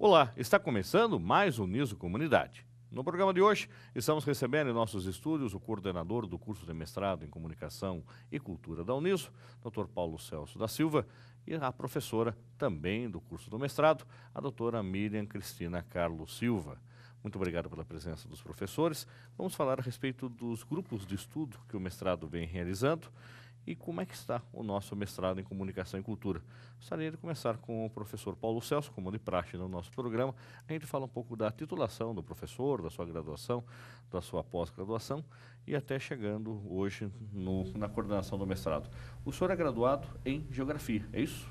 Olá, está começando mais um Niso Comunidade. No programa de hoje, estamos recebendo em nossos estúdios o coordenador do curso de mestrado em Comunicação e Cultura da Uniso, Dr. Paulo Celso da Silva, e a professora também do curso do mestrado, a doutora Miriam Cristina Carlos Silva. Muito obrigado pela presença dos professores. Vamos falar a respeito dos grupos de estudo que o mestrado vem realizando e como é que está o nosso mestrado em Comunicação e Cultura. Gostaria de começar com o professor Paulo Celso, como de praxe no nosso programa. A gente fala um pouco da titulação do professor, da sua graduação, da sua pós-graduação e até chegando hoje na coordenação do mestrado. O senhor é graduado em Geografia, é isso?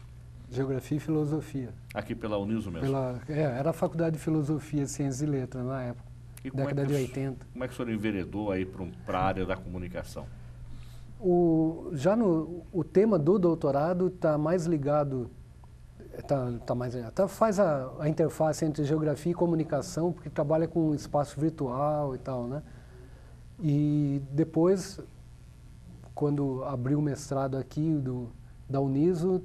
Geografia e Filosofia. Aqui pela Uniso mesmo? Era a Faculdade de Filosofia, Ciências e Letras na época, década de 80. Como é que o senhor enveredou aí para a área da comunicação? O tema do doutorado está mais ligado, faz a interface entre geografia e comunicação, porque trabalha com espaço virtual e tal, né? E depois, quando abri o mestrado aqui da Uniso,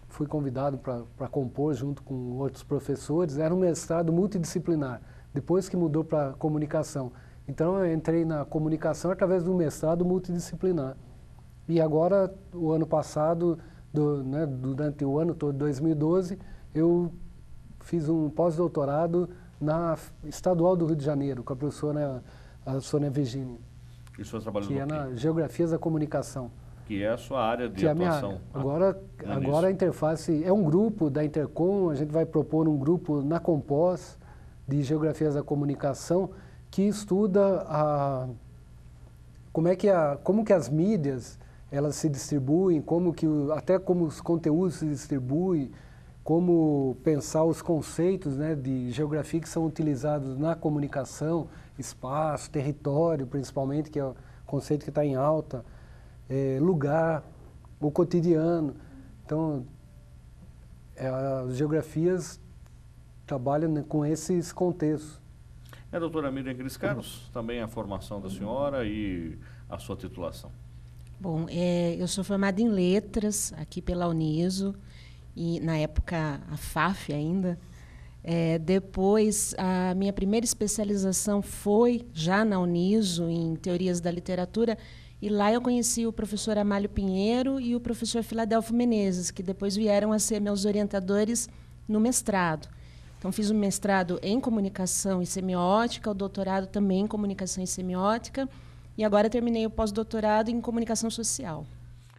fui convidado para compor junto com outros professores. Era um mestrado multidisciplinar, depois que mudou para comunicação. Então, eu entrei na comunicação através do mestrado multidisciplinar. E agora, o ano passado, durante o ano todo, 2012, eu fiz um pós-doutorado na Estadual do Rio de Janeiro, com a professora Sônia Virginia. E o senhor trabalhou que é na Geografias da Comunicação. Que é a sua área de atuação. Agora a interface é um grupo da Intercom, a gente vai propor um grupo na Compós de Geografias da Comunicação, que estuda como que as mídias elas se distribuem, até como os conteúdos se distribuem, como pensar os conceitos, né, de geografia que são utilizados na comunicação, espaço, território, principalmente, que é o conceito que está em alta, lugar, o cotidiano. Então, as geografias trabalham com esses contextos. Doutora Miriam Cris Carlos, também a formação da senhora e a sua titulação. Bom, eu sou formada em Letras, aqui pela Uniso, e na época a FAF ainda. Depois, a minha primeira especialização foi já na Uniso, em Teorias da Literatura, e lá eu conheci o professor Amálio Pinheiro e o professor Filadelfo Menezes, que depois vieram a ser meus orientadores no mestrado. Então, fiz o mestrado em Comunicação e Semiótica, o doutorado também em Comunicação e Semiótica, e agora terminei o pós-doutorado em Comunicação Social.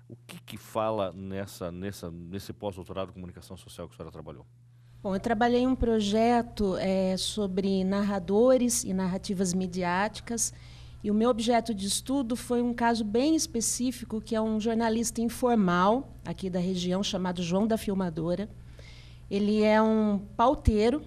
O que fala nesse pós-doutorado em Comunicação Social que a senhora trabalhou? Bom, eu trabalhei em um projeto sobre narradores e narrativas midiáticas, e o meu objeto de estudo foi um caso bem específico, que é um jornalista informal, aqui da região, chamado João da Filmadora. Ele é um pauteiro,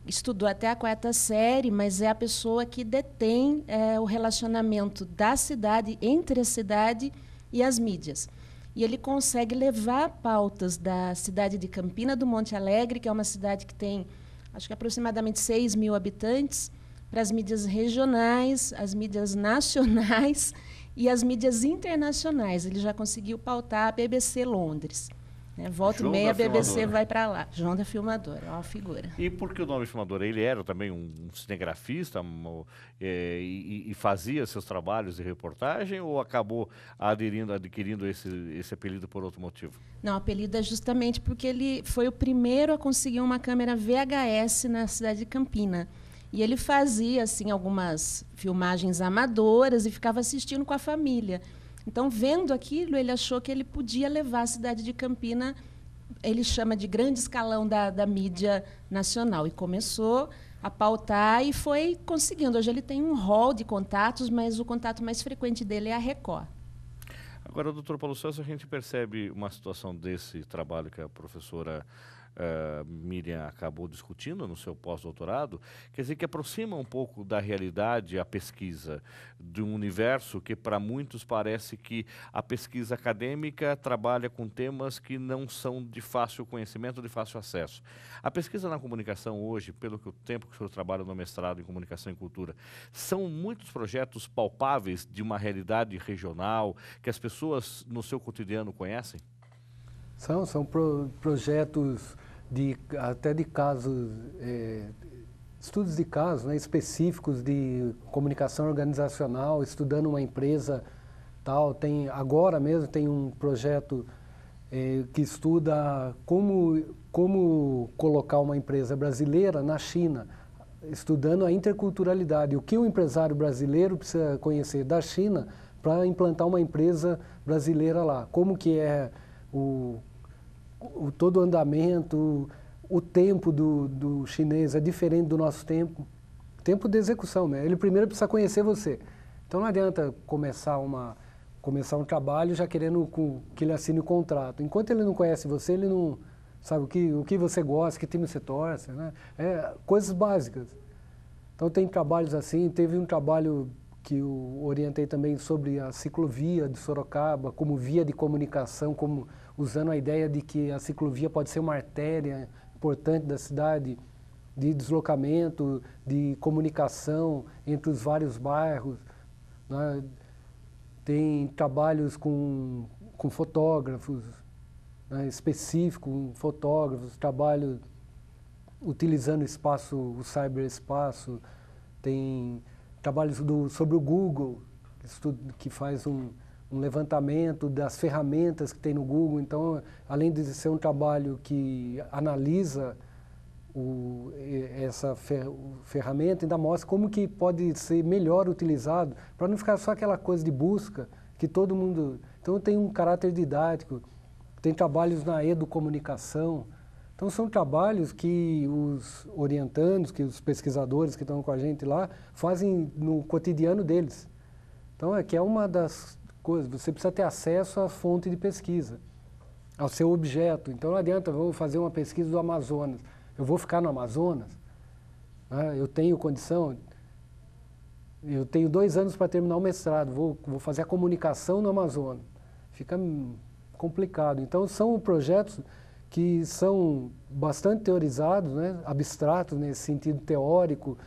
estudou até a 4ª série, mas é a pessoa que detém o relacionamento da cidade, entre a cidade e as mídias. E ele consegue levar pautas da cidade de Campina do Monte Alegre, que é uma cidade que tem, acho que aproximadamente 6 mil habitantes, para as mídias regionais, as mídias nacionais e as mídias internacionais. Ele já conseguiu pautar a BBC Londres. Volta e meia, a BBC vai para lá. João da Filmadora, é uma figura. E por que o nome Filmadora? Ele era também um cinegrafista e fazia seus trabalhos de reportagem ou acabou adquirindo esse apelido por outro motivo? Não, o apelido é justamente porque ele foi o primeiro a conseguir uma câmera VHS na cidade de Campina. E ele fazia assim, algumas filmagens amadoras e ficava assistindo com a família. Então, vendo aquilo, ele achou que ele podia levar a cidade de Campina, ele chama de grande escalão da mídia nacional. E começou a pautar e foi conseguindo. Hoje ele tem um rol de contatos, mas o contato mais frequente dele é a Record. Agora, doutor Paulo Celso, a gente percebe uma situação desse trabalho que a professora Miriam acabou discutindo no seu pós-doutorado, quer dizer que aproxima um pouco da realidade a pesquisa, de um universo que para muitos parece que a pesquisa acadêmica trabalha com temas que não são de fácil conhecimento, de fácil acesso. A pesquisa na comunicação hoje, pelo tempo que o senhor trabalha no mestrado em Comunicação e Cultura, são muitos projetos palpáveis de uma realidade regional que as pessoas no seu cotidiano conhecem? São projetos até de casos, estudos de casos, né, específicos de comunicação organizacional, estudando uma empresa tal. Agora mesmo tem um projeto que estuda como colocar uma empresa brasileira na China, estudando a interculturalidade, o que o empresário brasileiro precisa conhecer da China para implantar uma empresa brasileira lá, como que é todo o andamento, o tempo do chinês é diferente do nosso tempo de execução, né? Ele primeiro precisa conhecer você. Então não adianta começar um trabalho já querendo que ele assine o contrato. Enquanto ele não conhece você, ele não sabe o que você gosta, que time você torce, né? Coisas básicas. Então tem trabalhos assim, teve um trabalho que eu orientei também sobre a ciclovia de Sorocaba, como via de comunicação, como usando a ideia de que a ciclovia pode ser uma artéria importante da cidade, de deslocamento, de comunicação entre os vários bairros, né? Tem trabalhos com fotógrafos, né, específicos, fotógrafos, trabalhos utilizando o cyberespaço, tem trabalhos sobre o Google, que faz um levantamento das ferramentas que tem no Google. Então, além de ser um trabalho que analisa essa ferramenta, ainda mostra como que pode ser melhor utilizado, para não ficar só aquela coisa de busca, que todo mundo... Então, tem um caráter didático, tem trabalhos na educomunicação. Então, são trabalhos que os orientandos, que os pesquisadores que estão com a gente lá, fazem no cotidiano deles. Então, aqui é uma das coisas, você precisa ter acesso à fonte de pesquisa, ao seu objeto. Então, não adianta, eu vou fazer uma pesquisa do Amazonas, eu vou ficar no Amazonas, né? Eu tenho condição, eu tenho 2 anos para terminar o mestrado, vou fazer a comunicação no Amazonas. Fica complicado. Então, são projetos que são bastante teorizados, né, abstratos nesse sentido teórico,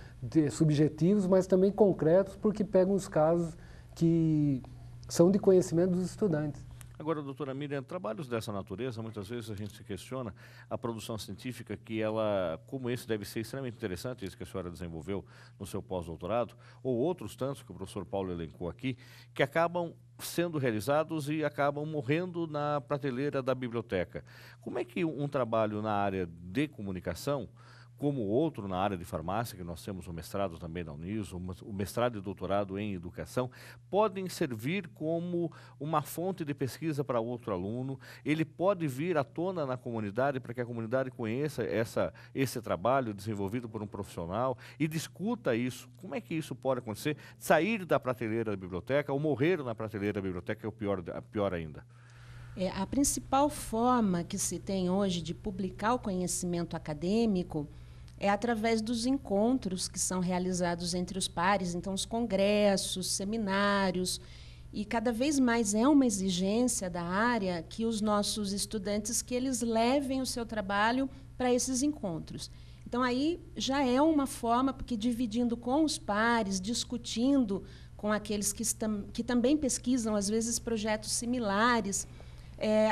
subjetivos, mas também concretos, porque pegam os casos que são de conhecimento dos estudantes. Agora, doutora Miriam, trabalhos dessa natureza, muitas vezes a gente se questiona a produção científica, que ela, como esse, deve ser extremamente interessante, esse que a senhora desenvolveu no seu pós-doutorado, ou outros tantos que o professor Paulo elencou aqui, que acabam sendo realizados e acabam morrendo na prateleira da biblioteca. Como é que um trabalho na área de comunicação, como outro na área de farmácia, que nós temos o mestrado também da Uniso, o mestrado e doutorado em educação, podem servir como uma fonte de pesquisa para outro aluno? Ele pode vir à tona na comunidade para que a comunidade conheça esse trabalho desenvolvido por um profissional e discuta isso. Como é que isso pode acontecer? Sair da prateleira da biblioteca ou morrer na prateleira da biblioteca é o pior ainda. A principal forma que se tem hoje de publicar o conhecimento acadêmico é através dos encontros que são realizados entre os pares, então os congressos, seminários, e cada vez mais é uma exigência da área que os nossos estudantes que eles levem o seu trabalho para esses encontros. Então aí já é uma forma, porque dividindo com os pares, discutindo com aqueles que também pesquisam, às vezes, projetos similares,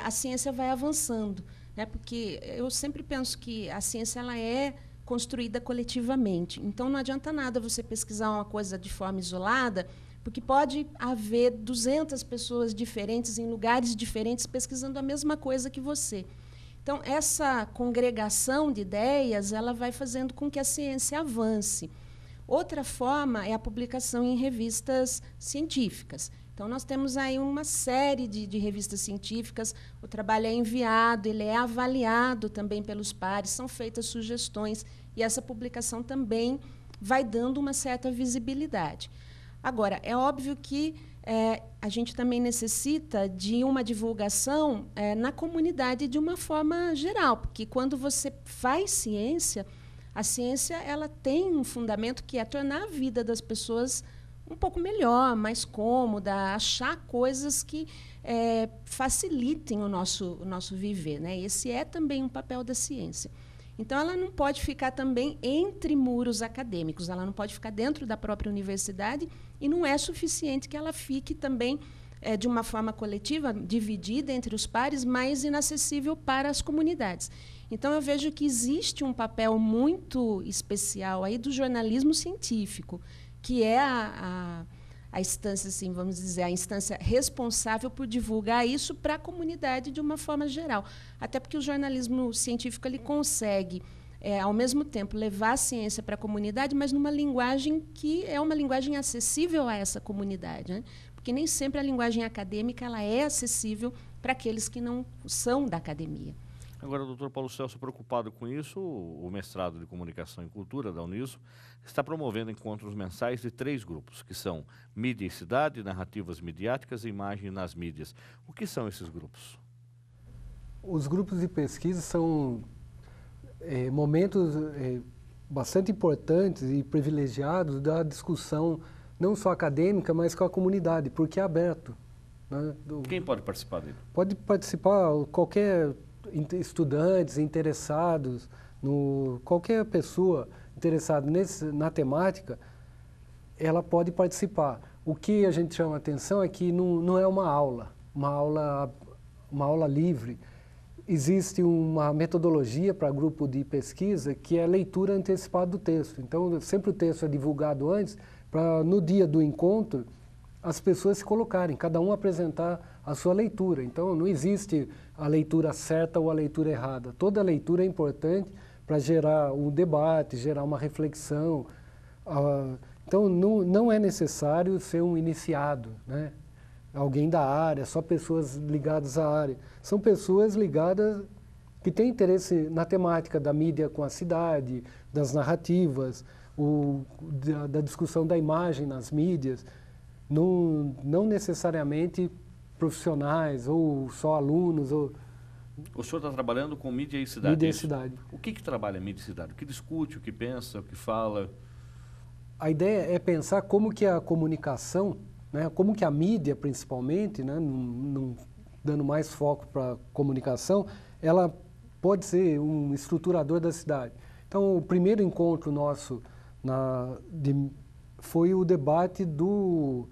a ciência vai avançando, né? Porque eu sempre penso que a ciência ela é construída coletivamente. Então, não adianta nada você pesquisar uma coisa de forma isolada, porque pode haver 200 pessoas diferentes em lugares diferentes pesquisando a mesma coisa que você. Então, essa congregação de ideias ela vai fazendo com que a ciência avance. Outra forma é a publicação em revistas científicas. Então, nós temos aí uma série de revistas científicas, o trabalho é enviado, ele é avaliado também pelos pares, são feitas sugestões, e essa publicação também vai dando uma certa visibilidade. Agora, é óbvio que a gente também necessita de uma divulgação na comunidade de uma forma geral, porque quando você faz ciência, a ciência ela tem um fundamento que é tornar a vida das pessoas um pouco melhor, mais cômoda, achar coisas que facilitem o nosso viver, né? Esse é também um papel da ciência. Então, ela não pode ficar também entre muros acadêmicos, ela não pode ficar dentro da própria universidade e não é suficiente que ela fique também de uma forma coletiva, dividida entre os pares, mas inacessível para as comunidades. Então, eu vejo que existe um papel muito especial aí do jornalismo científico, que é a instância, assim, vamos dizer, a instância responsável por divulgar isso para a comunidade de uma forma geral. Até porque o jornalismo científico ele consegue, ao mesmo tempo, levar a ciência para a comunidade, mas numa linguagem que é uma linguagem acessível a essa comunidade, né? Porque nem sempre a linguagem acadêmica ela é acessível para aqueles que não são da academia. Agora, doutor Paulo Celso, preocupado com isso, o mestrado de Comunicação e Cultura da Uniso está promovendo encontros mensais de 3 grupos, que são Mídia e Cidade, Narrativas Midiáticas e Imagem nas Mídias. O que são esses grupos? Os grupos de pesquisa são momentos bastante importantes e privilegiados da discussão, não só acadêmica, mas com a comunidade, porque é aberto. Né? Quem pode participar dele? Pode participar qualquer estudantes interessados, qualquer pessoa interessada na temática, ela pode participar. O que a gente chama a atenção é que não é uma aula livre. Existe uma metodologia para grupo de pesquisa que é a leitura antecipada do texto. Então, sempre o texto é divulgado antes, para no dia do encontro as pessoas se colocarem, cada um apresentar a sua leitura. Então, não existe a leitura certa ou a leitura errada. Toda leitura é importante para gerar um debate, gerar uma reflexão. Então, não é necessário ser um iniciado, né? Alguém da área, só pessoas ligadas à área. São pessoas ligadas que têm interesse na temática da mídia com a cidade, das narrativas, da discussão da imagem nas mídias. Não necessariamente profissionais ou só alunos. O senhor está trabalhando com mídia e cidade? Mídia e cidade. O que trabalha mídia e cidade? O que discute, o que pensa, o que fala? A ideia é pensar como que a comunicação, né, como que a mídia, principalmente, né, dando mais foco para a comunicação, ela pode ser um estruturador da cidade. Então, o primeiro encontro nosso foi o debate do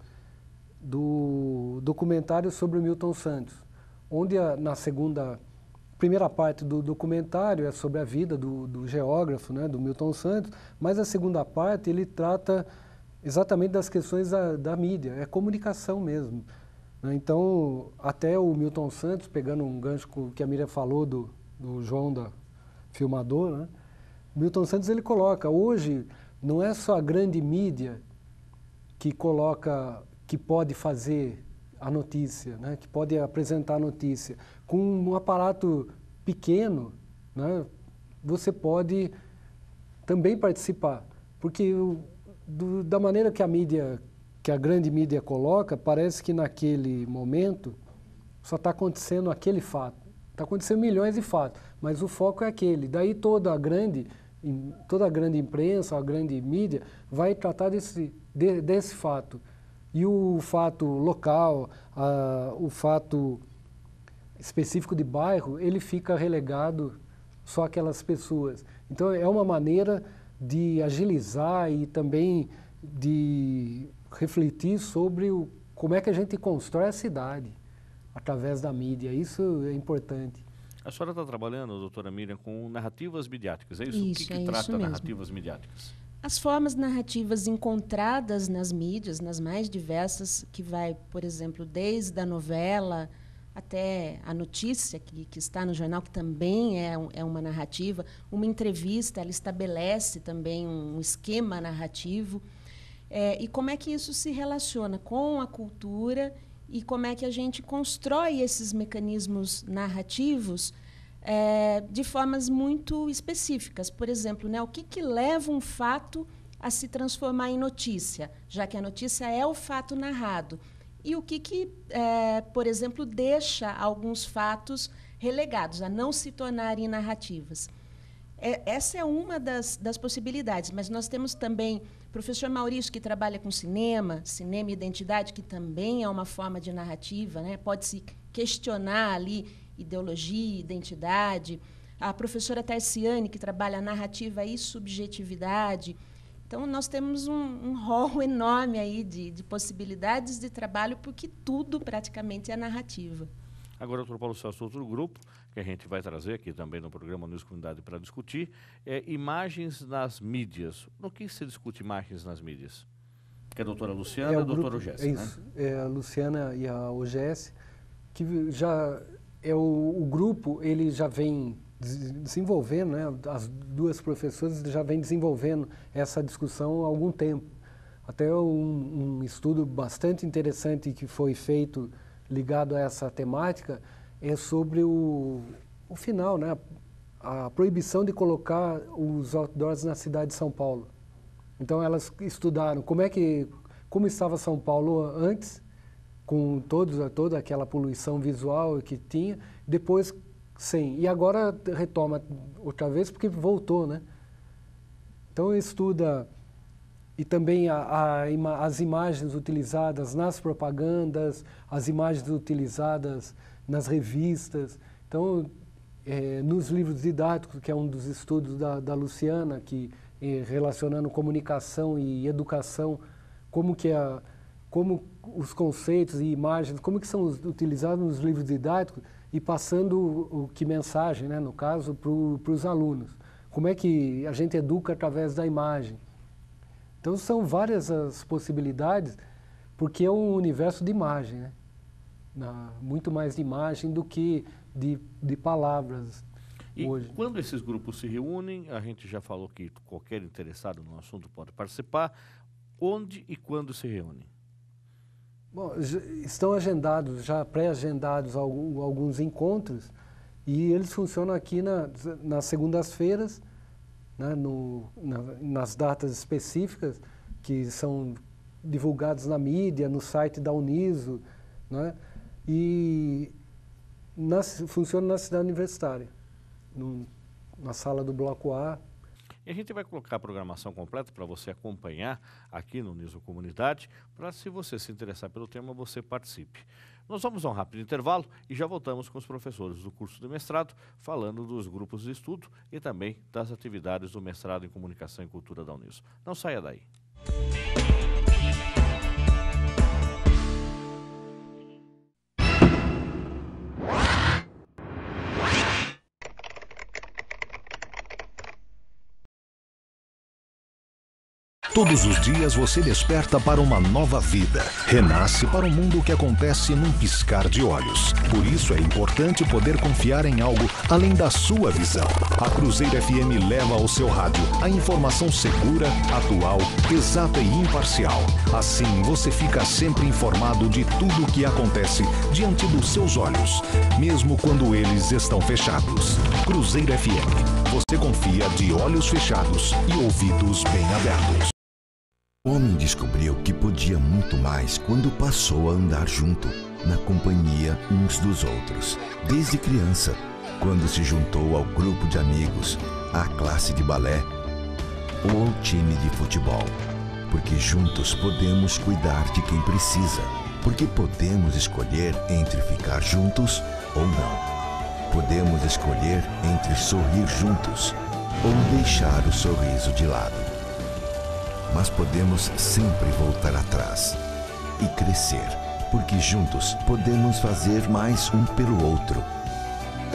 documentário sobre o Milton Santos, onde na primeira parte do documentário é sobre a vida do geógrafo, né, do Milton Santos, mas a segunda parte ele trata exatamente das questões da mídia, é comunicação mesmo. Né? Então, até o Milton Santos, pegando um gancho que a Miriam falou do João da filmador, né? O Milton Santos ele coloca, hoje não é só a grande mídia que pode fazer a notícia, né? Que pode apresentar a notícia. Com um aparato pequeno, né? Você pode também participar, porque da maneira que a grande mídia coloca, parece que naquele momento só está acontecendo aquele fato. Está acontecendo milhões de fatos, mas o foco é aquele. Daí toda a grande imprensa, a grande mídia, vai tratar desse fato. E o fato local, o fato específico de bairro, ele fica relegado só àquelas pessoas. Então, é uma maneira de agilizar e também de refletir sobre como é que a gente constrói a cidade através da mídia. Isso é importante. A senhora está trabalhando, doutora Miriam, com narrativas midiáticas, é isso? Isso, o que trata narrativas midiáticas? As formas narrativas encontradas nas mídias, nas mais diversas, que vai, por exemplo, desde a novela até a notícia que está no jornal, que também é uma narrativa, uma entrevista, ela estabelece também um esquema narrativo. E como é que isso se relaciona com a cultura e como é que a gente constrói esses mecanismos narrativos de formas muito específicas. Por exemplo, né, o que leva um fato a se transformar em notícia, já que a notícia é o fato narrado. E o que por exemplo, deixa alguns fatos relegados a não se tornarem narrativas. Essa é uma das possibilidades, mas nós temos também o professor Maurício, que trabalha com cinema e identidade, que também é uma forma de narrativa, né? Pode-se questionar ali ideologia, identidade. A professora Tarciane, que trabalha narrativa e subjetividade. Então, nós temos um rol enorme aí de possibilidades de trabalho, porque tudo praticamente é narrativa. Agora, doutor Paulo Celso, outro grupo que a gente vai trazer aqui também no programa News Comunidade para discutir é imagens nas mídias. No que se discute imagens nas mídias? Que é a doutora Luciana e a doutora Ogesse, né? Isso, é a Luciana e a Ogesse, que já é o grupo, ele já vem desenvolvendo, né? As duas professoras já vêm desenvolvendo essa discussão há algum tempo. Até um estudo bastante interessante que foi feito ligado a essa temática é sobre o final, né? A proibição de colocar os outdoors na cidade de São Paulo. Então elas estudaram como estava São Paulo antes, com toda aquela poluição visual que tinha, depois sem. E agora retoma outra vez porque voltou, né? Então estuda, e também as imagens utilizadas nas propagandas, as imagens utilizadas nas revistas. Então, nos livros didáticos, que é um dos estudos da Luciana, que relacionando comunicação e educação, como os conceitos e imagens, como que são utilizados nos livros didáticos e passando que mensagem, né, no caso, para os alunos. Como é que a gente educa através da imagem. Então, são várias as possibilidades, porque é um universo de imagem, né? Muito mais de imagem do que de palavras. E hoje. Quando esses grupos se reúnem, a gente já falou que qualquer interessado no assunto pode participar. Onde e quando se reúnem? Bom, estão agendados, já pré-agendados alguns encontros, e eles funcionam aqui nas segundas-feiras, né, nas datas específicas, que são divulgadas na mídia, no site da Uniso, né, e funciona na cidade universitária, na sala do Bloco A. E a gente vai colocar a programação completa para você acompanhar aqui no Niso Comunidade, para, se você se interessar pelo tema, você participe. Nós vamos a um rápido intervalo e já voltamos com os professores do curso de mestrado, falando dos grupos de estudo e também das atividades do mestrado em Comunicação e Cultura da Uniso. Não saia daí. Todos os dias você desperta para uma nova vida. Renasce para um mundo que acontece num piscar de olhos. Por isso é importante poder confiar em algo além da sua visão. A Cruzeiro FM leva ao seu rádio a informação segura, atual, exata e imparcial. Assim você fica sempre informado de tudo o que acontece diante dos seus olhos, mesmo quando eles estão fechados. Cruzeiro FM. Você confia de olhos fechados e ouvidos bem abertos. O homem descobriu que podia muito mais quando passou a andar junto, na companhia uns dos outros. Desde criança, quando se juntou ao grupo de amigos, à classe de balé ou ao time de futebol. Porque juntos podemos cuidar de quem precisa. Porque podemos escolher entre ficar juntos ou não. Podemos escolher entre sorrir juntos ou deixar o sorriso de lado. Mas podemos sempre voltar atrás e crescer, porque juntos podemos fazer mais um pelo outro.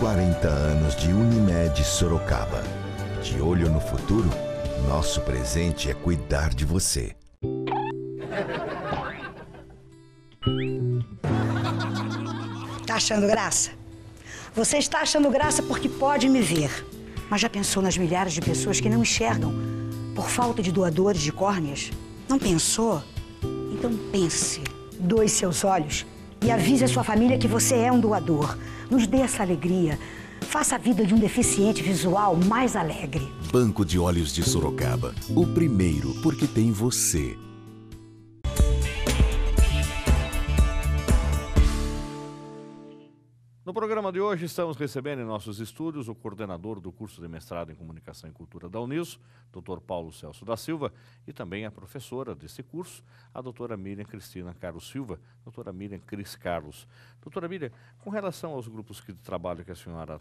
40 anos de Unimed Sorocaba. De olho no futuro, nosso presente é cuidar de você. Tá achando graça? Você está achando graça porque pode me ver. Mas já pensou nas milhares de pessoas que não enxergam por falta de doadores de córneas? Não pensou? Então pense. Doe seus olhos e avise a sua família que você é um doador. Nos dê essa alegria. Faça a vida de um deficiente visual mais alegre. Banco de Olhos de Sorocaba. O primeiro, porque tem você. No programa de hoje, estamos recebendo em nossos estúdios o coordenador do curso de mestrado em Comunicação e Cultura da Uniso, Dr. Paulo Celso da Silva, e também a professora desse curso, a doutora Miriam Cristina Carlos Silva, doutora Miriam Cris Carlos. Doutora Miriam, com relação aos grupos de trabalho que a senhora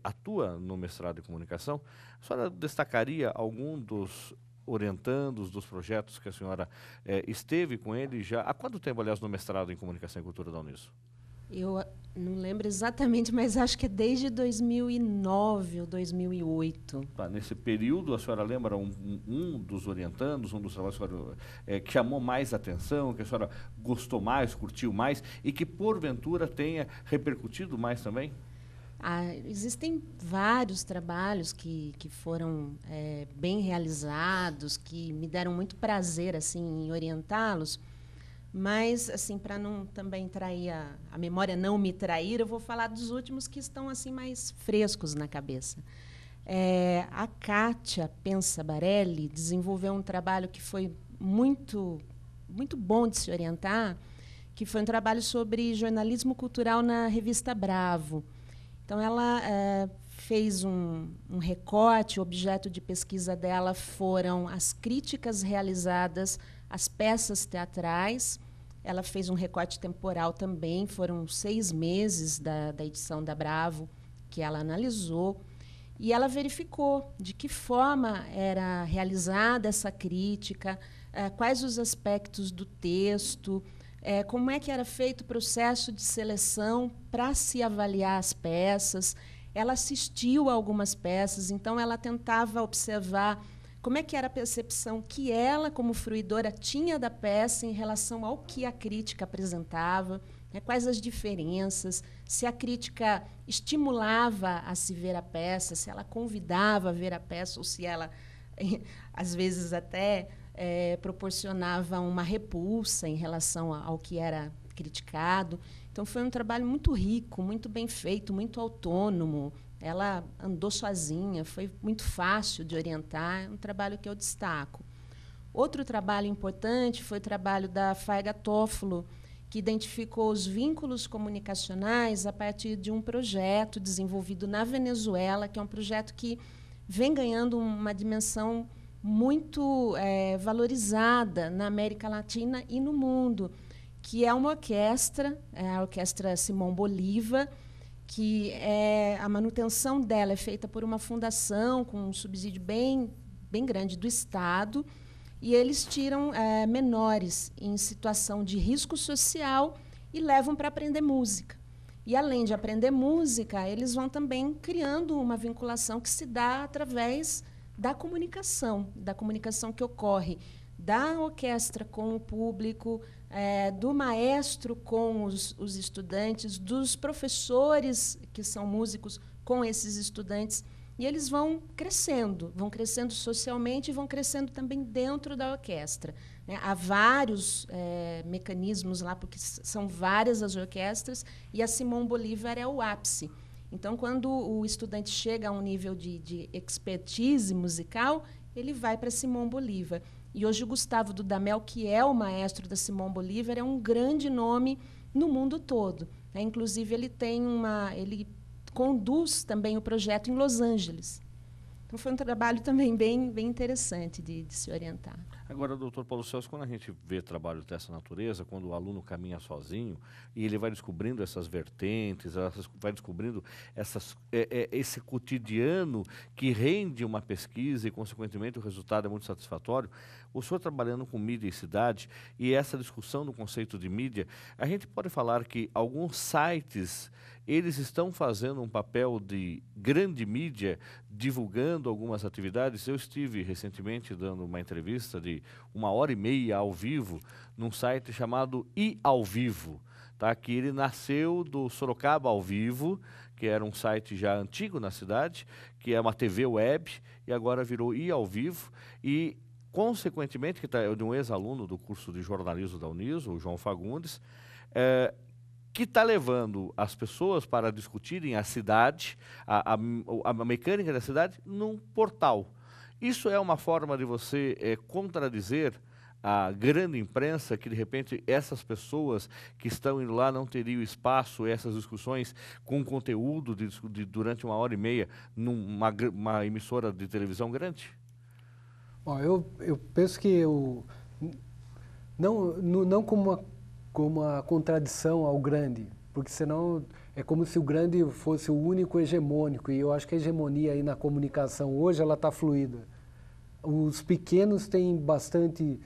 atua no mestrado em Comunicação, a senhora destacaria algum dos orientandos, dos projetos que a senhora esteve com ele já. Há quanto tempo, aliás, no mestrado em Comunicação e Cultura da Uniso? Eu não lembro exatamente, mas acho que é desde 2009 ou 2008. Tá, nesse período, a senhora lembra um dos orientandos, um dos trabalhos que a senhora, que chamou mais atenção, que a senhora gostou mais, curtiu mais e que, porventura, tenha repercutido mais também? Existem vários trabalhos que foram bem realizados, que me deram muito prazer assim, em orientá-los. Mas, assim, para não também trair a memória, não me trair, eu vou falar dos últimos que estão assim mais frescos na cabeça. A Kátia Pensa Barelli desenvolveu um trabalho que foi muito, muito bom de se orientar, que foi um trabalho sobre jornalismo cultural na revista Bravo. Então, ela fez um recorte, o objeto de pesquisa dela foram as críticas realizadas às peças teatrais. Ela fez um recorte temporal também, foram 6 meses da edição da Bravo que ela analisou, e ela verificou de que forma era realizada essa crítica, quais os aspectos do texto, como é que era feito o processo de seleção para se avaliar as peças. Ela assistiu a algumas peças, então ela tentava observar como é que era a percepção que ela, como fruidora, tinha da peça em relação ao que a crítica apresentava, né, quais as diferenças, se a crítica estimulava a se ver a peça, se ela convidava a ver a peça, ou se ela, às vezes, até proporcionava uma repulsa em relação ao que era criticado. Então, foi um trabalho muito rico, muito bem feito, muito autônomo. Ela andou sozinha, foi muito fácil de orientar, é um trabalho que eu destaco. Outro trabalho importante foi o trabalho da Faiga Toffolo, que identificou os vínculos comunicacionais a partir de um projeto desenvolvido na Venezuela, que é um projeto que vem ganhando uma dimensão muito valorizada na América Latina e no mundo, que é uma orquestra, a Orquestra Simón Bolívar, que a manutenção dela é feita por uma fundação com um subsídio bem grande do Estado, e eles tiram menores em situação de risco social e levam para aprender música. E, além de aprender música, eles vão também criando uma vinculação que se dá através da comunicação que ocorre da orquestra com o público, do maestro com os estudantes, dos professores que são músicos com esses estudantes, e eles vão crescendo socialmente e vão crescendo também dentro da orquestra, né? Há vários mecanismos lá, porque são várias as orquestras, e a Simón Bolívar é o ápice. Então, quando o estudante chega a um nível de expertise musical, ele vai para a Simón Bolívar. E hoje o Gustavo Dudamel, que é o maestro da Simón Bolívar, é um grande nome no mundo todo, né? Inclusive, ele conduz também o projeto em Los Angeles. Então, foi um trabalho também bem interessante de se orientar. Agora, doutor Paulo Celso, quando a gente vê trabalhos dessa natureza, quando o aluno caminha sozinho e ele vai descobrindo essas vertentes, vai descobrindo esse cotidiano que rende uma pesquisa e, consequentemente, o resultado é muito satisfatório, o senhor trabalhando com mídia e cidade e essa discussão do conceito de mídia, a gente pode falar que alguns sites, eles estão fazendo um papel de grande mídia, divulgando algumas atividades. Eu estive recentemente dando uma entrevista de 1h30 ao vivo, num site chamado Ao Vivo, tá? Que ele nasceu do Sorocaba ao Vivo, que era um site já antigo na cidade, que é uma TV web, e agora virou Ao Vivo, e, consequentemente, que é de um ex-aluno do curso de jornalismo da Uniso, o João Fagundes, que está levando as pessoas para discutirem a cidade, a mecânica da cidade, num portal. Isso é uma forma de você contradizer a grande imprensa, que de repente essas pessoas que estão indo lá não teriam espaço, essas discussões com conteúdo durante 1h30 numa emissora de televisão grande? Bom, eu penso que não como uma contradição ao grande, porque senão é como se o grande fosse o único hegemônico, e eu acho que a hegemonia aí na comunicação hoje ela está fluida. os pequenos têm bastante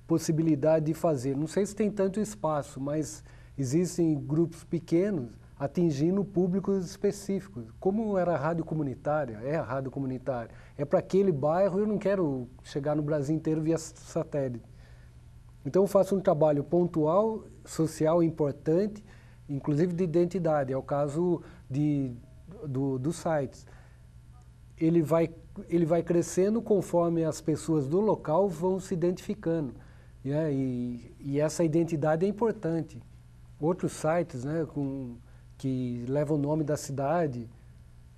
possibilidade de fazer. Não sei se tem tanto espaço, mas existem grupos pequenos atingindo públicos específicos. Como era a rádio comunitária, é a rádio comunitária. É para aquele bairro, eu não quero chegar no Brasil inteiro via satélite. Então eu faço um trabalho pontual, social importante, inclusive de identidade. É o caso dos sites. Ele vai crescendo conforme as pessoas do local vão se identificando. E essa identidade é importante. Outros sites, né, que levam o nome da cidade,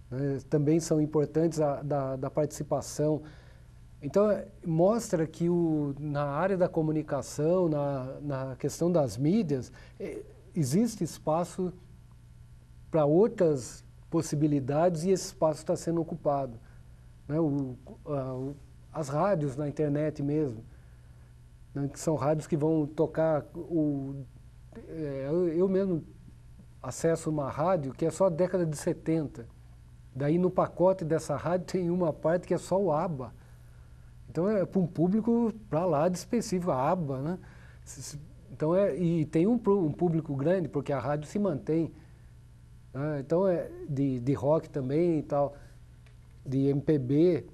né, também são importantes da participação. Então, mostra que na área da comunicação, na questão das mídias, existe espaço para outras possibilidades e esse espaço está sendo ocupado. Né, as rádios na internet mesmo, né, que são rádios que vão tocar... eu mesmo acesso uma rádio que é só década de 70. Daí no pacote dessa rádio tem uma parte que é só o ABBA. Então é para um público para lá de específico, a ABBA, né? Então e tem um público grande, porque a rádio se mantém. Né? Então é de rock também e tal, de MPB.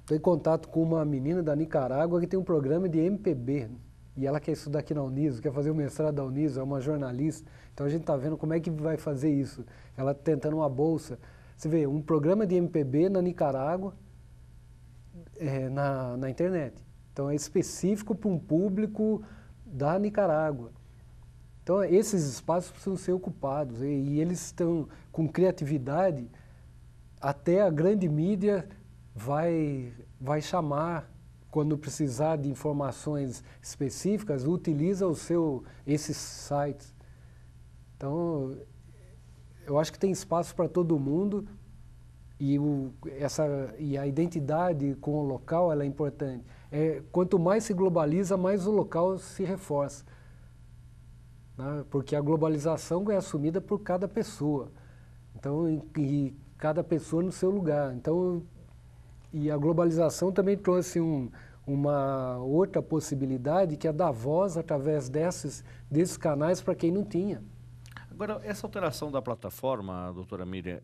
Estou em contato com uma menina da Nicarágua que tem um programa de MPB. E ela quer estudar aqui na Uniso, quer fazer o mestrado da Uniso, é uma jornalista. Então a gente está vendo como é que vai fazer isso. Ela tentando uma bolsa. Você vê, um programa de MPB na Nicarágua, na internet. Então é específico para um público da Nicarágua. Então esses espaços precisam ser ocupados. E eles estão com criatividade, até a grande mídia vai chamar. Quando precisar de informações específicas, utiliza esses sites. Então, eu acho que tem espaço para todo mundo e a identidade com o local ela é importante. Quanto mais se globaliza, mais o local se reforça. Né? Porque a globalização é assumida por cada pessoa. Então, e cada pessoa no seu lugar. Então, e a globalização também trouxe uma outra possibilidade, que é dar voz através desses canais para quem não tinha. Agora, essa alteração da plataforma, doutora Miriam,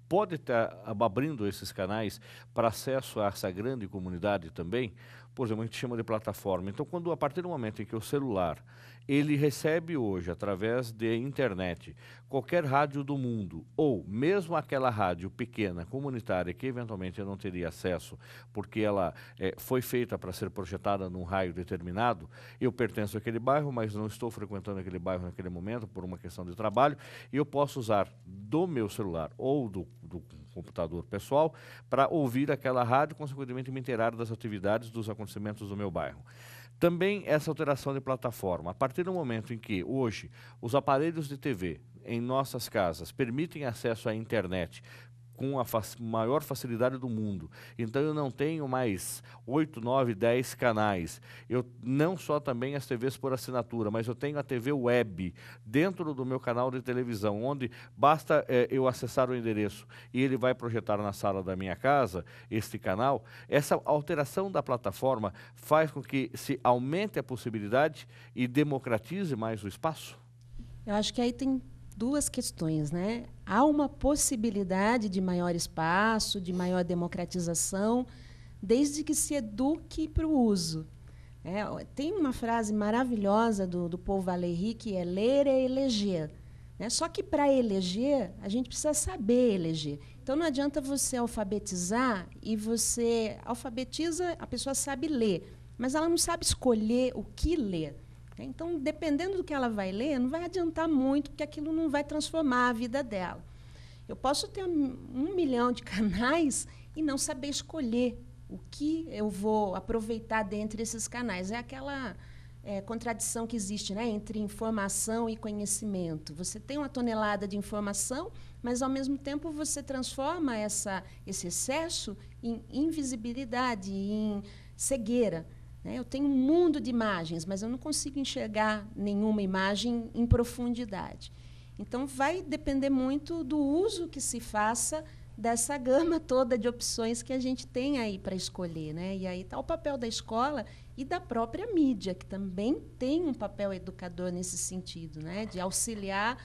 pode estar abrindo esses canais para acesso a essa grande comunidade também? Por exemplo, a gente chama de plataforma. Então, a partir do momento em que o celular ele recebe hoje, através de internet, qualquer rádio do mundo, ou mesmo aquela rádio pequena, comunitária, que eventualmente eu não teria acesso, porque ela foi feita para ser projetada num raio determinado, eu pertenço àquele bairro, mas não estou frequentando aquele bairro naquele momento, por uma questão de trabalho, e eu posso usar do meu celular ou do computador pessoal para ouvir aquela rádio, consequentemente me inteirar das atividades, dos acontecimentos do meu bairro. Também essa alteração de plataforma, a partir do momento em que hoje os aparelhos de TV em nossas casas permitem acesso à internet com a maior facilidade do mundo, então eu não tenho mais 8, 9, 10 canais, eu não só também as TVs por assinatura, mas eu tenho a TV web dentro do meu canal de televisão, onde basta eu acessar o endereço e ele vai projetar na sala da minha casa este canal. Essa alteração da plataforma faz com que se aumente a possibilidade e democratize mais o espaço? Eu acho que aí tem duas questões, né? Há uma possibilidade de maior espaço, de maior democratização, desde que se eduque para o uso. Tem uma frase maravilhosa do Paul Valéry, que é ler é eleger. Né? Só que para eleger, a gente precisa saber eleger. Então não adianta você alfabetizar e você alfabetiza, a pessoa sabe ler, mas ela não sabe escolher o que ler. Então, dependendo do que ela vai ler, não vai adiantar muito, porque aquilo não vai transformar a vida dela. Eu posso ter 1 milhão de canais e não saber escolher o que eu vou aproveitar dentre esses canais. É aquela contradição que existe, né, entre informação e conhecimento. Você tem 1 tonelada de informação, mas, ao mesmo tempo, você transforma esse excesso em invisibilidade, em cegueira. Eu tenho um mundo de imagens, mas eu não consigo enxergar nenhuma imagem em profundidade. Então, vai depender muito do uso que se faça dessa gama toda de opções que a gente tem aí para escolher, né? E aí está o papel da escola e da própria mídia, que também tem um papel educador nesse sentido, né? De auxiliar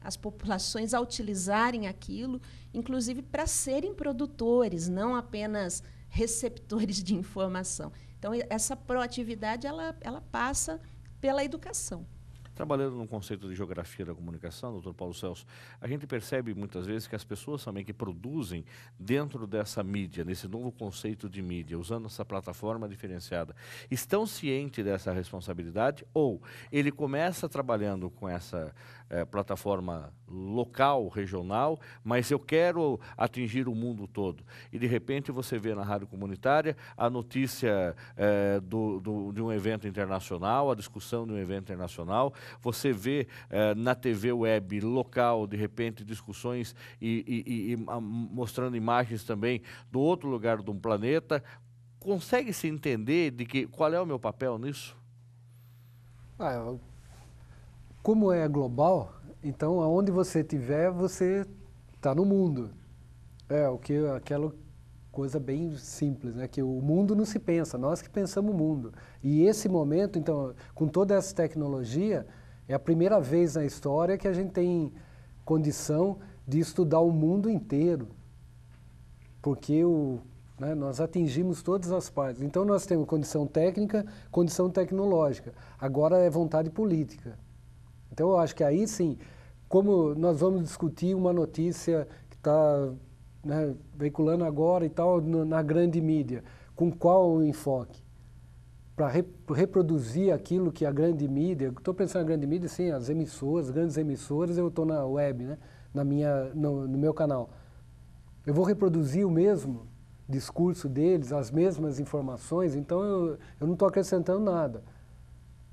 as populações a utilizarem aquilo, inclusive para serem produtores, não apenas receptores de informação. Então, essa proatividade ela passa pela educação. Trabalhando no conceito de geografia da comunicação, doutor Paulo Celso, a gente percebe muitas vezes que as pessoas também que produzem dentro dessa mídia, nesse novo conceito de mídia, usando essa plataforma diferenciada, estão cientes dessa responsabilidade, ou ele começa trabalhando com essa plataforma local, regional, mas eu quero atingir o mundo todo. E de repente você vê na rádio comunitária a notícia de um evento internacional, a discussão de um evento internacional. Você vê na TV web local, de repente, discussões e mostrando imagens também do outro lugar do planeta. Consegue se entender de que qual é o meu papel nisso? Como é global, então aonde você estiver, você está no mundo. Aquela coisa bem simples, né? Que o mundo não se pensa, nós que pensamos o mundo. E esse momento, então, com toda essa tecnologia, é a primeira vez na história que a gente tem condição de estudar o mundo inteiro, porque nós atingimos todas as partes. Então nós temos condição técnica, condição tecnológica. Agora é vontade política. Então eu acho que aí sim, como nós vamos discutir uma notícia que está veiculando agora e tal na grande mídia, com qual o enfoque? Para reproduzir aquilo que a grande mídia, estou pensando na grande mídia, sim, as grandes emissoras, eu estou na web, né? No meu canal. Eu vou reproduzir o mesmo discurso deles, as mesmas informações, então eu não estou acrescentando nada.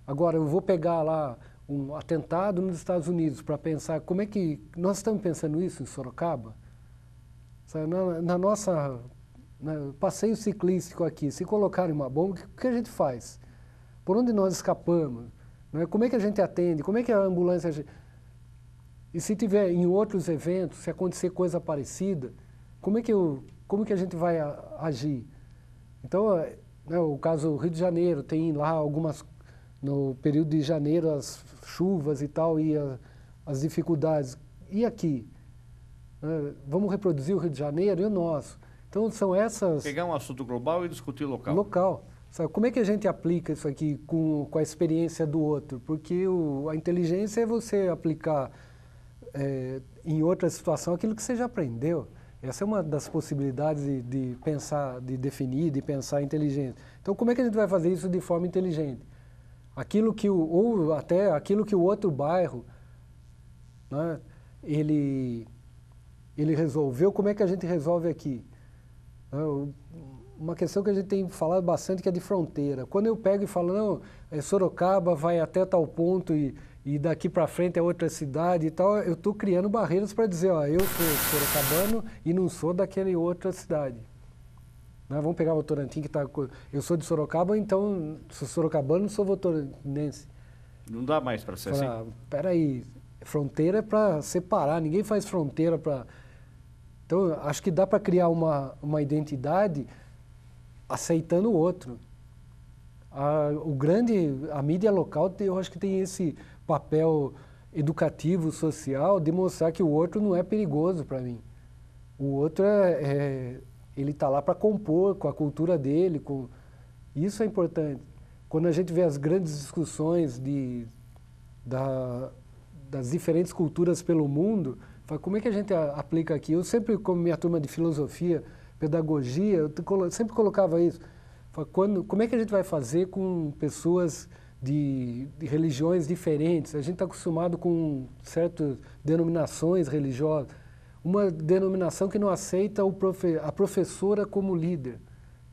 Agora, eu vou pegar lá um atentado nos Estados Unidos para pensar como é que nós estamos pensando isso em Sorocaba. Na nossa passeio ciclístico aqui, se colocarem uma bomba, o que a gente faz? Por onde nós escapamos? Como é que a gente atende? Como é que a ambulância... E se tiver em outros eventos, se acontecer coisa parecida, como que a gente vai agir? Então, o caso Rio de Janeiro, tem lá algumas... No período de janeiro, as chuvas e tal, e as dificuldades. E aqui? Vamos reproduzir o Rio de Janeiro e o nosso. Então, são essas... Pegar um assunto global e discutir local. Local. Sabe, como é que a gente aplica isso aqui com a experiência do outro? Porque a inteligência é você aplicar em outra situação aquilo que você já aprendeu. Essa é uma das possibilidades de pensar, de definir, de pensar inteligência. Então, como é que a gente vai fazer isso de forma inteligente? Ou até aquilo que o outro bairro, né, ele resolveu, como é que a gente resolve aqui? Uma questão que a gente tem falado bastante, que é de fronteira. Quando eu pego e falo, não, Sorocaba vai até tal ponto e daqui para frente é outra cidade e tal, eu estou criando barreiras para dizer, eu sou sorocabano e não sou daquela outra cidade. Vamos pegar o Votorantim, que está... Eu sou de Sorocaba, então sou sorocabano, não sou votorantinense. Não dá mais para ser assim? Peraí, fronteira é para separar, ninguém faz fronteira para... Então, acho que dá para criar uma identidade aceitando o outro. A mídia local, eu acho que tem esse papel educativo, social, de mostrar que o outro não é perigoso para mim. O outro ele está lá para compor com a cultura dele. Isso é importante. Quando a gente vê as grandes discussões das diferentes culturas pelo mundo, como é que a gente aplica aqui? Eu sempre, como minha turma de filosofia, pedagogia, eu sempre colocava isso. Como é que a gente vai fazer com pessoas de religiões diferentes? A gente está acostumado com certas denominações religiosas. Uma denominação que não aceita a professora como líder,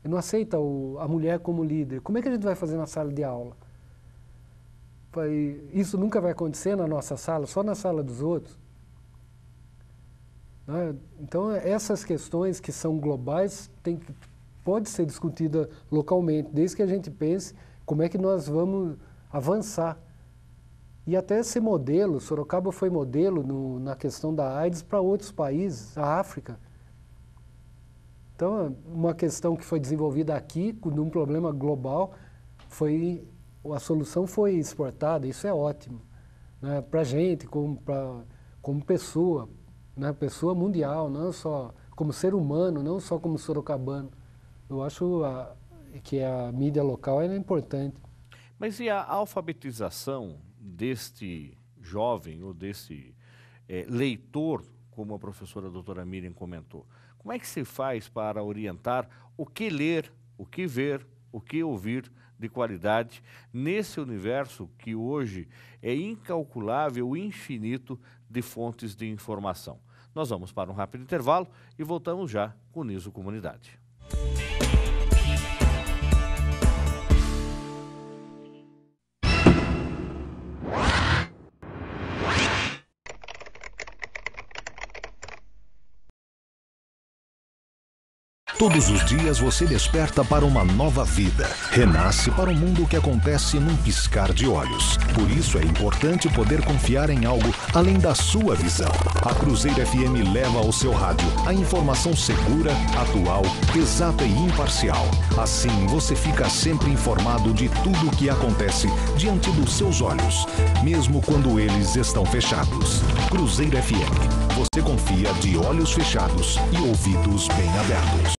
não aceita a mulher como líder. Como é que a gente vai fazer na sala de aula? Isso nunca vai acontecer na nossa sala, só na sala dos outros. Então, essas questões que são globais pode ser discutida localmente, desde que a gente pense como é que nós vamos avançar. e até ser modelo. Sorocaba foi modelo na questão da AIDS para outros países, a África. Então, uma questão que foi desenvolvida aqui, num problema global, a solução foi exportada. Isso é ótimo, né, para a gente, como pessoa, né, pessoa mundial, não só como ser humano, não só como sorocabano. Eu acho que a mídia local é importante. Mas e a alfabetização deste jovem ou desse leitor, como a professora doutora Miriam comentou? Como é que se faz para orientar o que ler, o que ver, o que ouvir de qualidade nesse universo que hoje é incalculável, infinito de fontes de informação? Nós vamos para um rápido intervalo e voltamos já com o Niso Comunidade. Todos os dias você desperta para uma nova vida. Renasce para um mundo que acontece num piscar de olhos. Por isso é importante poder confiar em algo além da sua visão. A Cruzeiro FM leva ao seu rádio a informação segura, atual, exata e imparcial. Assim você fica sempre informado de tudo o que acontece diante dos seus olhos, mesmo quando eles estão fechados. Cruzeiro FM. Você confia de olhos fechados e ouvidos bem abertos.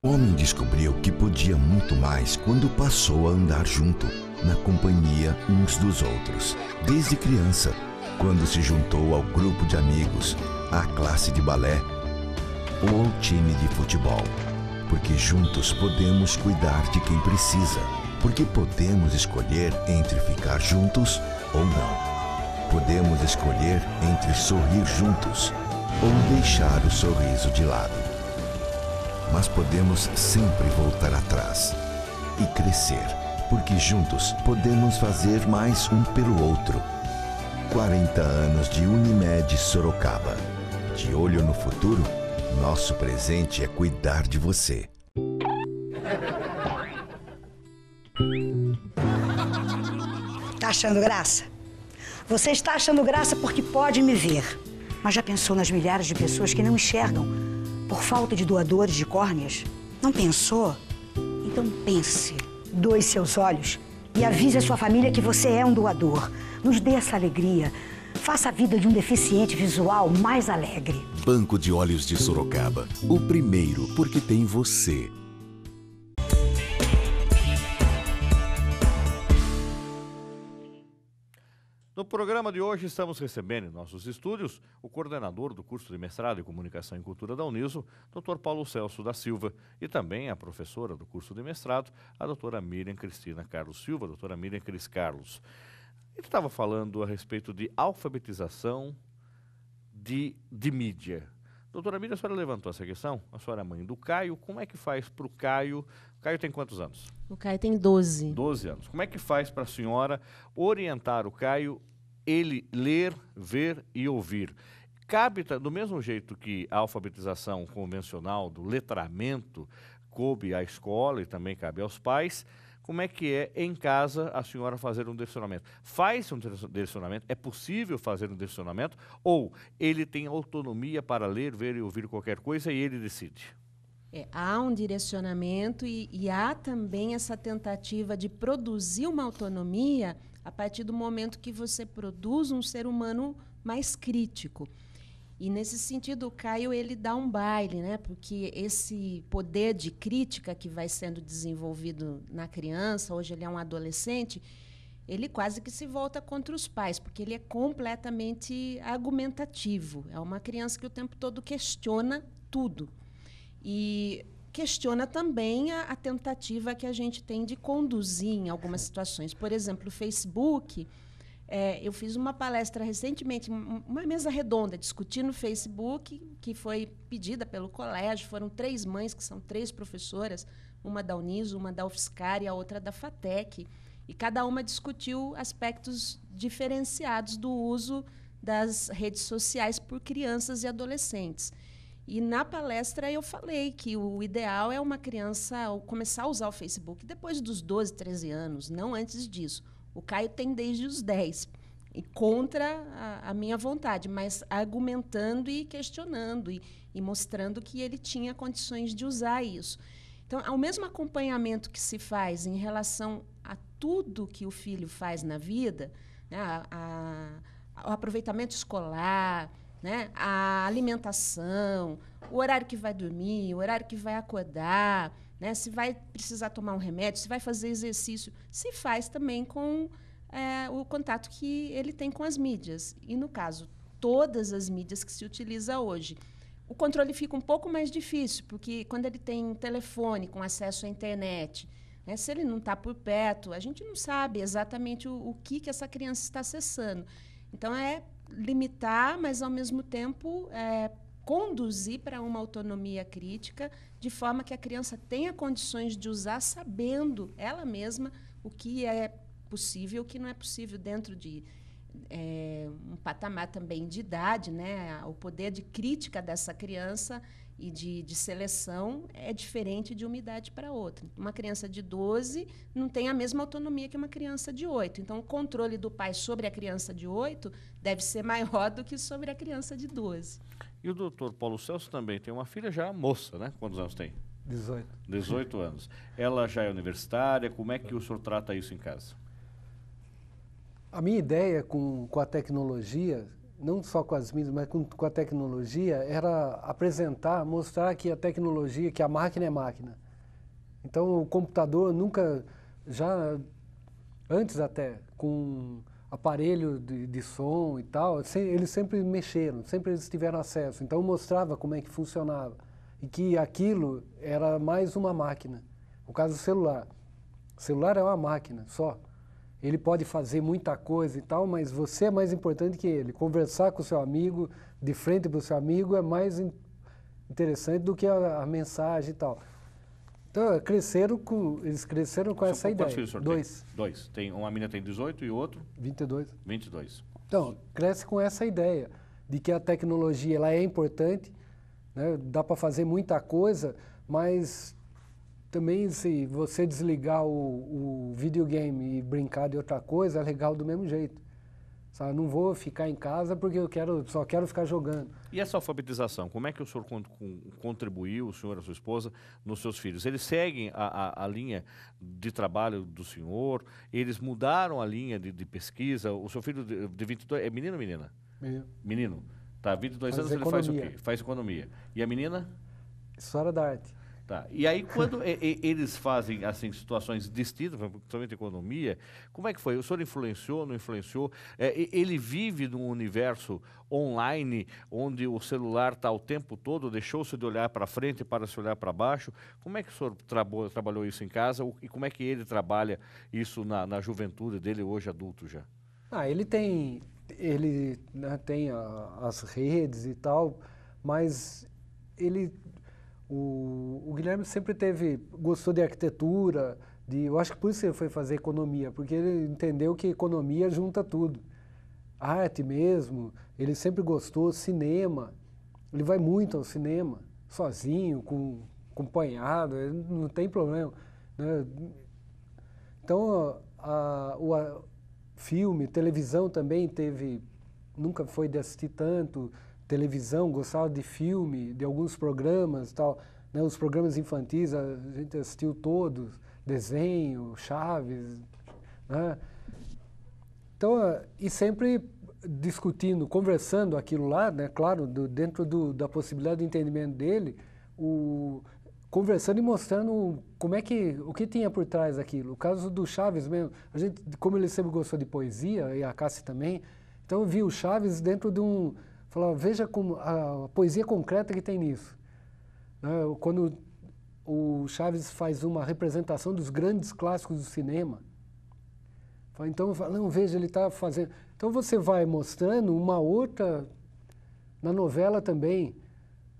O homem descobriu que podia muito mais quando passou a andar junto, na companhia uns dos outros. Desde criança, quando se juntou ao grupo de amigos, à classe de balé ou ao time de futebol. Porque juntos podemos cuidar de quem precisa. Porque podemos escolher entre ficar juntos ou não. Podemos escolher entre sorrir juntos ou deixar o sorriso de lado. Mas podemos sempre voltar atrás e crescer, porque juntos podemos fazer mais um pelo outro. 40 anos de Unimed Sorocaba. De olho no futuro, nosso presente é cuidar de você. Tá achando graça? Você está achando graça porque pode me ver. Mas já pensou nas milhares de pessoas que não enxergam por falta de doadores de córneas? Não pensou? Então pense. Doe seus olhos e avise a sua família que você é um doador. Nos dê essa alegria. Faça a vida de um deficiente visual mais alegre. Banco de Olhos de Sorocaba. O primeiro, porque tem você. No programa de hoje estamos recebendo em nossos estúdios o coordenador do curso de mestrado em Comunicação e Cultura da Uniso, Dr. Paulo Celso da Silva, e também a professora do curso de mestrado, a doutora Miriam Cristina Carlos Silva, doutora Miriam Cris Carlos. Ele estava falando a respeito de alfabetização de mídia. Doutora Miriam, a senhora levantou essa questão, a senhora é mãe do Caio, como é que faz para o Caio? O Caio tem quantos anos? O Caio tem 12. 12 anos. Como é que faz para a senhora orientar o Caio, ele ler, ver e ouvir? Cabe, do mesmo jeito que a alfabetização convencional do letramento coube à escola e também cabe aos pais, como é que é em casa a senhora fazer um direcionamento? Faz um direcionamento? É possível fazer um direcionamento? Ou ele tem autonomia para ler, ver e ouvir qualquer coisa e ele decide? Há um direcionamento e há também essa tentativa de produzir uma autonomia a partir do momento que você produz um ser humano mais crítico. E, nesse sentido, o Caio ele dá um baile, né? Porque esse poder de crítica que vai sendo desenvolvido na criança, hoje ele é um adolescente, ele quase que se volta contra os pais, porque ele é completamente argumentativo. É uma criança que o tempo todo questiona tudo. E questiona também a tentativa que a gente tem de conduzir em algumas situações. Por exemplo, o Facebook... eu fiz uma palestra recentemente, uma mesa redonda, discutindo no Facebook, que foi pedida pelo colégio. Foram 3 mães, que são 3 professoras, uma da Uniso, uma da UFSCar e a outra da FATEC. E cada uma discutiu aspectos diferenciados do uso das redes sociais por crianças e adolescentes. E na palestra eu falei que o ideal é uma criança começar a usar o Facebook depois dos 12, 13 anos, não antes disso. O Caio tem desde os 10. e contra a minha vontade, mas argumentando e questionando e mostrando que ele tinha condições de usar isso. Então, ao mesmo acompanhamento que se faz em relação a tudo que o filho faz na vida, né, o aproveitamento escolar, né, a alimentação, o horário que vai dormir, o horário que vai acordar, né, se vai precisar tomar um remédio, se vai fazer exercício, se faz também com o contato que ele tem com as mídias. E, no caso, todas as mídias que se utiliza hoje. O controle fica um pouco mais difícil, porque quando ele tem um telefone com acesso à internet, né, se ele não está por perto, a gente não sabe exatamente o que essa criança está acessando. Então, é limitar, mas, ao mesmo tempo, conduzir para uma autonomia crítica, de forma que a criança tenha condições de usar, sabendo ela mesma o que é possível e o que não é possível dentro de um patamar também de idade, né? O poder de crítica dessa criança e de seleção é diferente de uma idade para outra. Uma criança de 12 não tem a mesma autonomia que uma criança de 8. Então, o controle do pai sobre a criança de 8 deve ser maior do que sobre a criança de 12. E o doutor Paulo Celso também tem uma filha já moça, né? Quantos anos tem? 18. 18 anos. Ela já é universitária, como é que o senhor trata isso em casa? A minha ideia com a tecnologia, não só com as mídias, mas com a tecnologia, era apresentar, mostrar que a tecnologia, que a máquina é máquina. Então, o computador nunca, já antes até, com aparelho de som e tal, eles sempre mexeram, sempre eles tiveram acesso. Então, eu mostrava como é que funcionava. E que aquilo era mais uma máquina. No caso do celular. O celular é uma máquina só. Ele pode fazer muita coisa e tal, mas você é mais importante que ele. Conversar com o seu amigo, de frente para o seu amigo, é mais interessante do que a mensagem e tal. Então, eles cresceram com essa ideia. Quantos filhos o senhor Dois. tem? Dois. Uma menina tem 18 e o outro? 22. 22. Então, cresce com essa ideia de que a tecnologia ela é importante, né? Dá para fazer muita coisa, mas também, se você desligar o videogame e brincar de outra coisa, é legal do mesmo jeito. Sabe? Não vou ficar em casa porque só quero ficar jogando. E essa alfabetização, como é que o senhor contribuiu, o senhor e a sua esposa, nos seus filhos? Eles seguem a linha de trabalho do senhor? Eles mudaram a linha de pesquisa? O seu filho de 22, é menino ou menina? Menino. Menino. Tá, 22 anos economia. Ele faz o quê? Faz economia. E a menina? História da arte. Tá. E aí, quando eles fazem assim, situações distintas, principalmente economia, como é que foi? O senhor influenciou, não influenciou? Ele vive num universo online, onde o celular está o tempo todo, deixou-se de olhar para frente para se olhar para baixo. Como é que o senhor trabalhou isso em casa e como é que ele trabalha isso na juventude dele, hoje adulto já? Ele tem as redes e tal, mas o Guilherme sempre gostou de arquitetura, eu acho que por isso ele foi fazer economia, porque ele entendeu que economia junta tudo. Arte mesmo, ele sempre gostou, cinema, ele vai muito ao cinema, sozinho, acompanhado, não tem problema, né? Então, filme, televisão também nunca foi de assistir tanto, televisão, gostava de filme, de alguns programas e tal, né? Os programas infantis a gente assistiu todos, desenho, Chaves, né? Então, e sempre discutindo, conversando aquilo lá, né? Claro, dentro da possibilidade de entendimento dele, conversando e mostrando o que tinha por trás daquilo. O caso do Chaves mesmo, como ele sempre gostou de poesia, e a Cássia também, então eu vi o Chaves dentro de falava, veja como a poesia concreta que tem nisso. Quando o Chaves faz uma representação dos grandes clássicos do cinema, então eu falo, não, veja, ele está fazendo... Então você vai mostrando uma outra na novela também.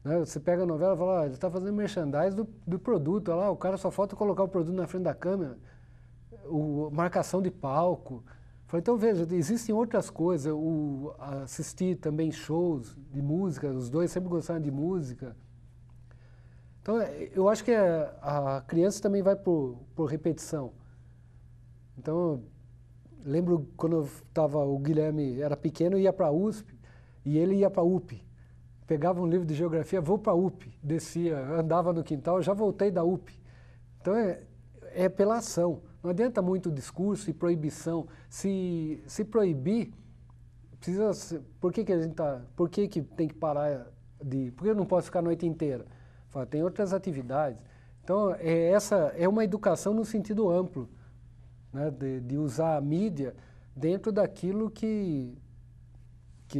Né? Você pega a novela e fala, ele está fazendo merchandise do produto, olha lá, o cara só falta colocar o produto na frente da câmera, marcação de palco. Então, veja, existem outras coisas, assistir também shows de música, os dois sempre gostaram de música. Então, eu acho que a criança também vai por repetição. Então, lembro quando o Guilherme era pequeno, ia para a USP e ele ia para a UP. Pegava um livro de geografia, vou para a UP, descia, andava no quintal, já voltei da UP. Então é pela ação. Não adianta muito discurso e proibição. Se proibir, precisa. Por que a gente por que tem que parar por que eu não posso ficar a noite inteira? Fala, tem outras atividades. Então essa é uma educação no sentido amplo, né, de usar a mídia dentro daquilo que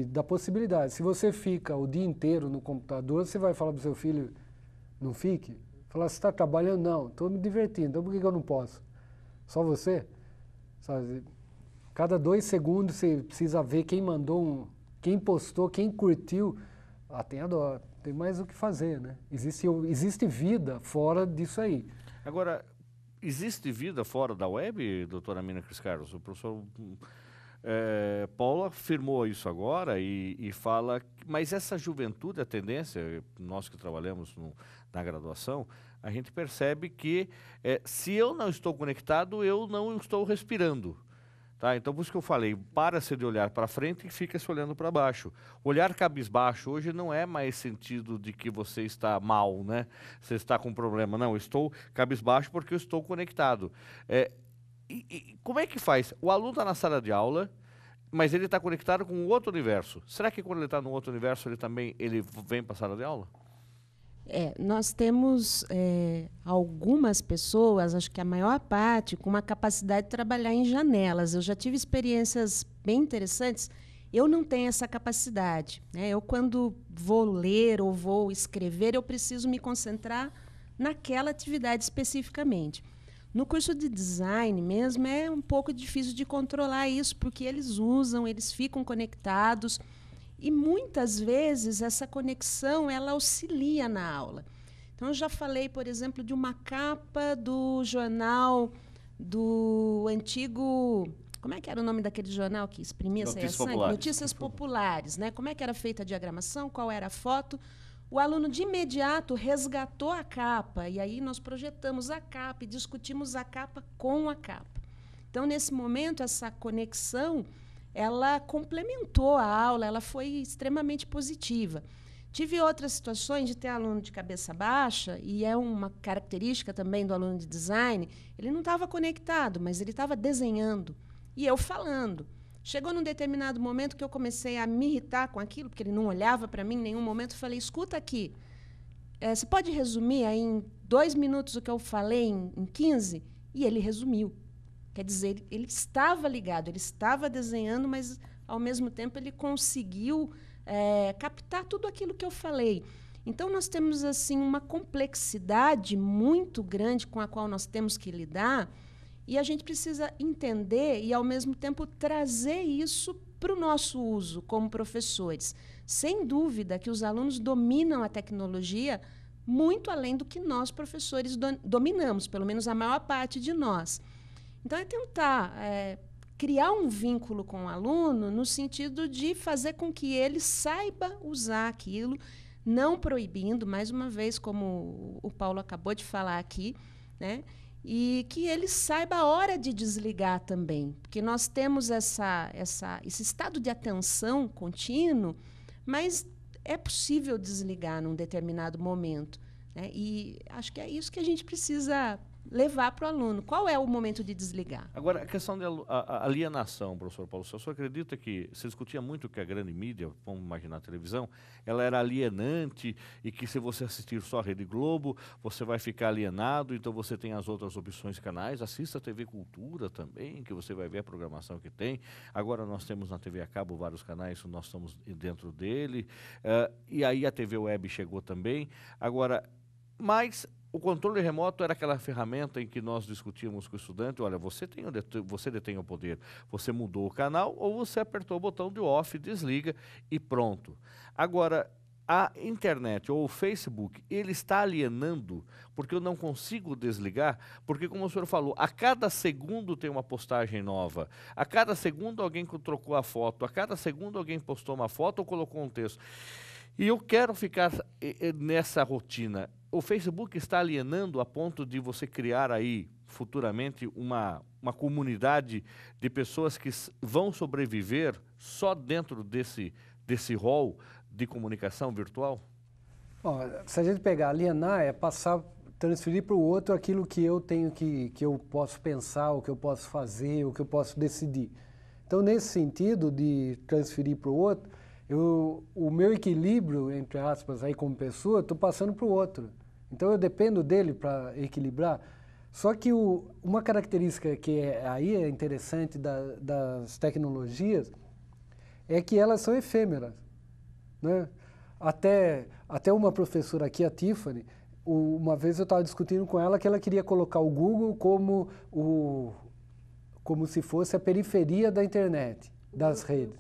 dá possibilidade. Se você fica o dia inteiro no computador, você vai falar para o seu filho, não fique? Falar, você está trabalhando? Não, estou me divertindo, então por que eu não posso? Só você? Sabe? Cada 2 segundos você precisa ver quem mandou, quem postou, quem curtiu. Tem a dó, tem mais o que fazer, né? Existe vida fora disso aí. Agora, existe vida fora da web, doutora Mina Cris Carlos? O professor Paulo afirmou isso agora e fala, mas essa juventude, a tendência, nós que trabalhamos na graduação, a gente percebe que se eu não estou conectado, eu não estou respirando. Tá? Então, por isso que eu falei, para-se de olhar para frente e fica-se olhando para baixo. Olhar cabisbaixo hoje não é mais sentido de que você está mal, né? Você está com problema. Não, eu estou cabisbaixo porque eu estou conectado. E como é que faz? O aluno está na sala de aula, mas ele está conectado com outro universo. Será que quando ele está no outro universo, ele vem para a sala de aula? Nós temos algumas pessoas, acho que a maior parte, com uma capacidade de trabalhar em janelas. Eu já tive experiências bem interessantes. Eu não tenho essa capacidade, né? Eu, quando vou ler ou vou escrever, eu preciso me concentrar naquela atividade especificamente. No curso de design mesmo, é um pouco difícil de controlar isso, porque eles ficam conectados. E muitas vezes essa conexão ela auxilia na aula. Então eu já falei, por exemplo, de uma capa do jornal do antigo, como é que era o nome daquele jornal que exprimia sangue? Notícias Populares, né? Como é que era feita a diagramação, qual era a foto? O aluno de imediato resgatou a capa e aí nós projetamos a capa e discutimos a capa com a capa. Então nesse momento essa conexão ela complementou a aula, ela foi extremamente positiva. Tive outras situações de ter aluno de cabeça baixa, e é uma característica também do aluno de design, ele não estava conectado, mas ele estava desenhando, e eu falando. Chegou num determinado momento que eu comecei a me irritar com aquilo, porque ele não olhava para mim em nenhum momento, eu falei, escuta aqui, você pode resumir aí em 2 minutos o que eu falei em 15? E ele resumiu. Quer dizer, ele estava ligado, ele estava desenhando, mas, ao mesmo tempo, ele conseguiu captar tudo aquilo que eu falei. Então, nós temos assim uma complexidade muito grande com a qual nós temos que lidar e a gente precisa entender e, ao mesmo tempo, trazer isso para o nosso uso como professores. Sem dúvida que os alunos dominam a tecnologia muito além do que nós, professores, dominamos, pelo menos a maior parte de nós. Então, é tentar criar um vínculo com o aluno no sentido de fazer com que ele saiba usar aquilo, não proibindo, mais uma vez, como o Paulo acabou de falar aqui, né? E que ele saiba a hora de desligar também, porque nós temos esse estado de atenção contínuo, mas é possível desligar num determinado momento, né? E acho que é isso que a gente precisa levar para o aluno. Qual é o momento de desligar? Agora, a questão da alienação, professor Paulo, o senhor acredita que se discutia muito que a grande mídia, vamos imaginar a televisão, ela era alienante e que se você assistir só a Rede Globo, você vai ficar alienado, então você tem as outras opções de canais, assista a TV Cultura também, que você vai ver a programação que tem. Agora nós temos na TV a cabo vários canais, nós estamos dentro dele, e aí a TV Web chegou também. Agora, mas o controle remoto era aquela ferramenta em que nós discutíamos com o estudante, olha, você detém o poder, você mudou o canal ou você apertou o botão de off, desliga e pronto. Agora, a internet ou o Facebook, ele está alienando, porque eu não consigo desligar, porque como o senhor falou, a cada segundo tem uma postagem nova, a cada segundo alguém trocou a foto, a cada segundo alguém postou uma foto ou colocou um texto. E eu quero ficar nessa rotina. O Facebook está alienando a ponto de você criar aí futuramente uma comunidade de pessoas que vão sobreviver só dentro desse rol de comunicação virtual? Bom, se a gente pegar, alienar é transferir para o outro aquilo que eu tenho que eu posso pensar, o que eu posso fazer, o que eu posso decidir. Então, nesse sentido de transferir para o outro, o meu equilíbrio, entre aspas, aí como pessoa, estou passando para o outro. Então, eu dependo dele para equilibrar. Só que uma característica que aí é interessante das tecnologias é que elas são efêmeras, né? Até uma professora aqui, a Tiffany, uma vez eu estava discutindo com ela que ela queria colocar o Google como se fosse a periferia da internet, das redes.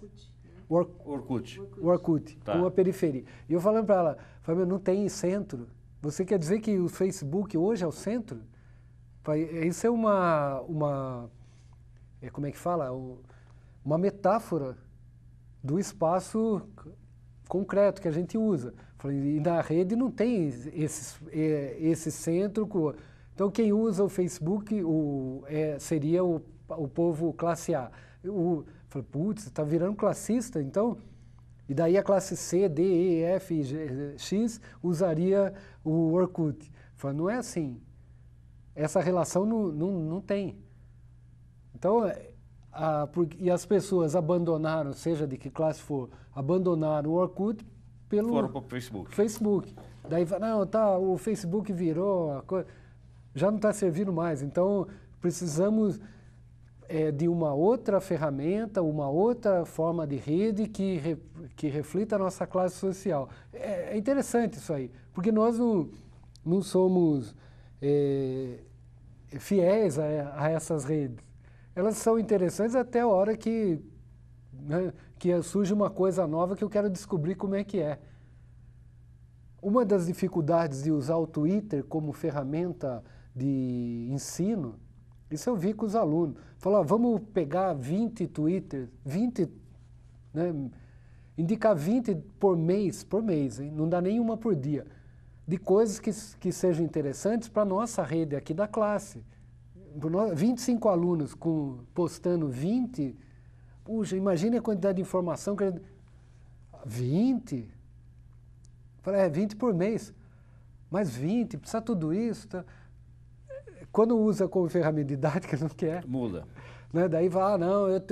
Orkut, Tá. como a periferia. E eu falando para ela, não tem centro. Você quer dizer que o Facebook hoje é o centro? Isso é como é que fala? Uma metáfora do espaço concreto que a gente usa. E na rede não tem esse centro. Então, quem usa o Facebook seria o povo classe A. Falei, putz, está virando classista, então... E daí a classe C, D, E, F, G, X usaria o Orkut. Falei, não é assim. Essa relação não tem. Então, e as pessoas abandonaram, seja de que classe for, abandonaram o Orkut Foram para o Facebook. Daí, não, o Facebook virou a coisa, já não está servindo mais. Então, precisamos de uma outra ferramenta, uma outra forma de rede que reflita a nossa classe social. É interessante isso aí, porque nós não somos fiéis a essas redes. Elas são interessantes até a hora que surge uma coisa nova que eu quero descobrir como é que é. Uma das dificuldades de usar o Twitter como ferramenta de ensino, isso eu vi com os alunos. Falaram, vamos pegar 20 Twitters, 20, né, indicar 20 por mês, hein? Não dá nenhuma por dia, de coisas que sejam interessantes para a nossa rede aqui da classe. 25 alunos postando 20, puxa, imagine a quantidade de informação que 20? Falei, 20 por mês, mas 20, precisa tudo isso, tá? Quando usa como ferramenta didática, não quer. Muda. Né? Daí vai, não, eu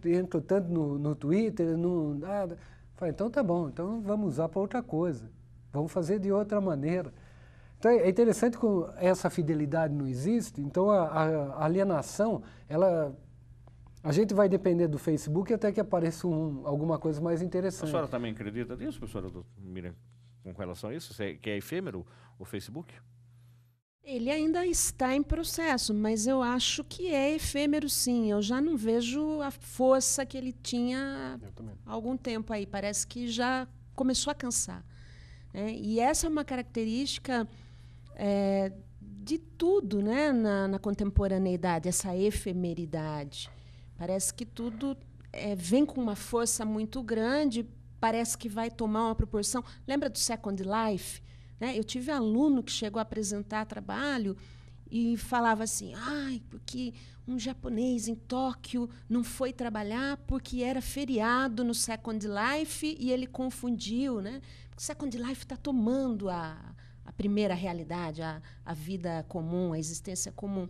entro tanto no Twitter, nada. Falei, então tá bom, então vamos usar para outra coisa. Vamos fazer de outra maneira. Então é interessante que essa fidelidade não existe, então a alienação, a gente vai depender do Facebook até que apareça alguma coisa mais interessante. A senhora também acredita nisso, professora Miriam, com relação a isso? Que é efêmero o Facebook? Ele ainda está em processo, mas eu acho que é efêmero, sim. Eu já não vejo a força que ele tinha há algum tempo aí. Parece que já começou a cansar. E essa é uma característica de tudo, né, na contemporaneidade, essa efemeridade. Parece que tudo vem com uma força muito grande, parece que vai tomar uma proporção. Lembra do Second Life? Eu tive aluno que chegou a apresentar trabalho e falava assim, porque um japonês em Tóquio não foi trabalhar porque era feriado no Second Life e ele confundiu, né? Porque o Second Life está tomando a primeira realidade, a vida comum, a existência comum.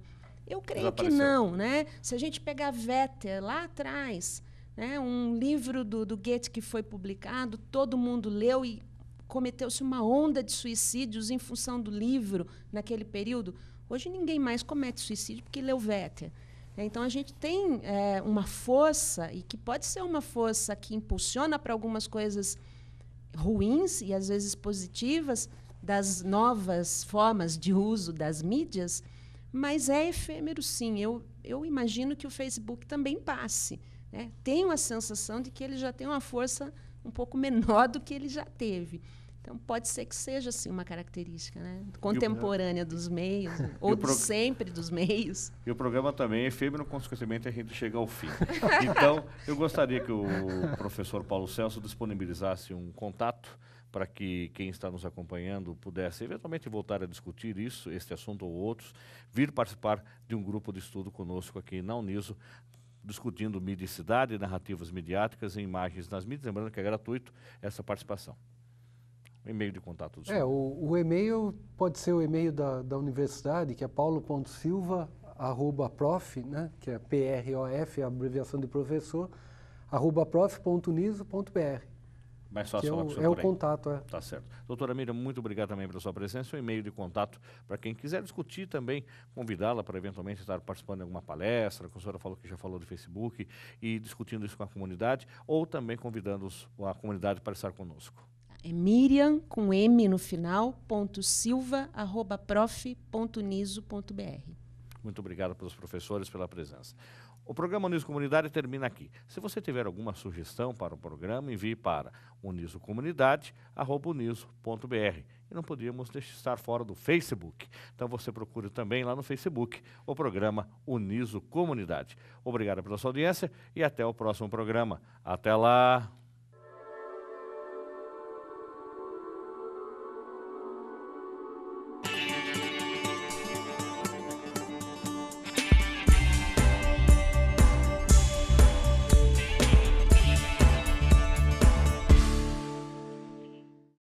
Eu creio que não, né? Se a gente pegar Werther lá atrás, né, um livro do Goethe que foi publicado, todo mundo leu e cometeu-se uma onda de suicídios em função do livro naquele período. Hoje ninguém mais comete suicídio porque leu Werther. Então a gente tem uma força, e que pode ser uma força que impulsiona para algumas coisas ruins e às vezes positivas, das novas formas de uso das mídias, mas é efêmero, sim. Eu imagino que o Facebook também passe. Né? Tenho a sensação de que ele já tem uma força um pouco menor do que ele já teve. Então, pode ser que seja, assim, uma característica, né, contemporânea dos meios, ou de sempre dos meios. E o programa também é efêmero, consequentemente, a gente chega ao fim. Então, eu gostaria que o professor Paulo Celso disponibilizasse um contato para que quem está nos acompanhando pudesse eventualmente voltar a discutir isso, este assunto ou outros, vir participar de um grupo de estudo conosco aqui na Uniso, discutindo midicidade, narrativas midiáticas e imagens nas mídias, lembrando que é gratuito essa participação. O e-mail de contato do senhor. O e-mail pode ser o e-mail da universidade, que é paulo.silva@prof, né, que é PROF, a abreviação de professor, @prof.uniso.br. Mais fácil que falar com o senhor é o por aí. contato. É. Tá certo. Doutora Miriam, muito obrigado também pela sua presença. O e-mail de contato para quem quiser discutir também, convidá-la para eventualmente estar participando de alguma palestra, que a senhora falou que já falou do Facebook, e discutindo isso com a comunidade, ou também convidando a comunidade para estar conosco. É Miriam, com M no final, .silva@prof.uniso.br. Muito obrigado pelos professores pela presença. O programa Uniso Comunidade termina aqui. Se você tiver alguma sugestão para o programa, envie para unisocomunidade@uniso.br. E não podíamos estar fora do Facebook. Então você procure também lá no Facebook o programa Uniso Comunidade. Obrigado pela sua audiência e até o próximo programa. Até lá!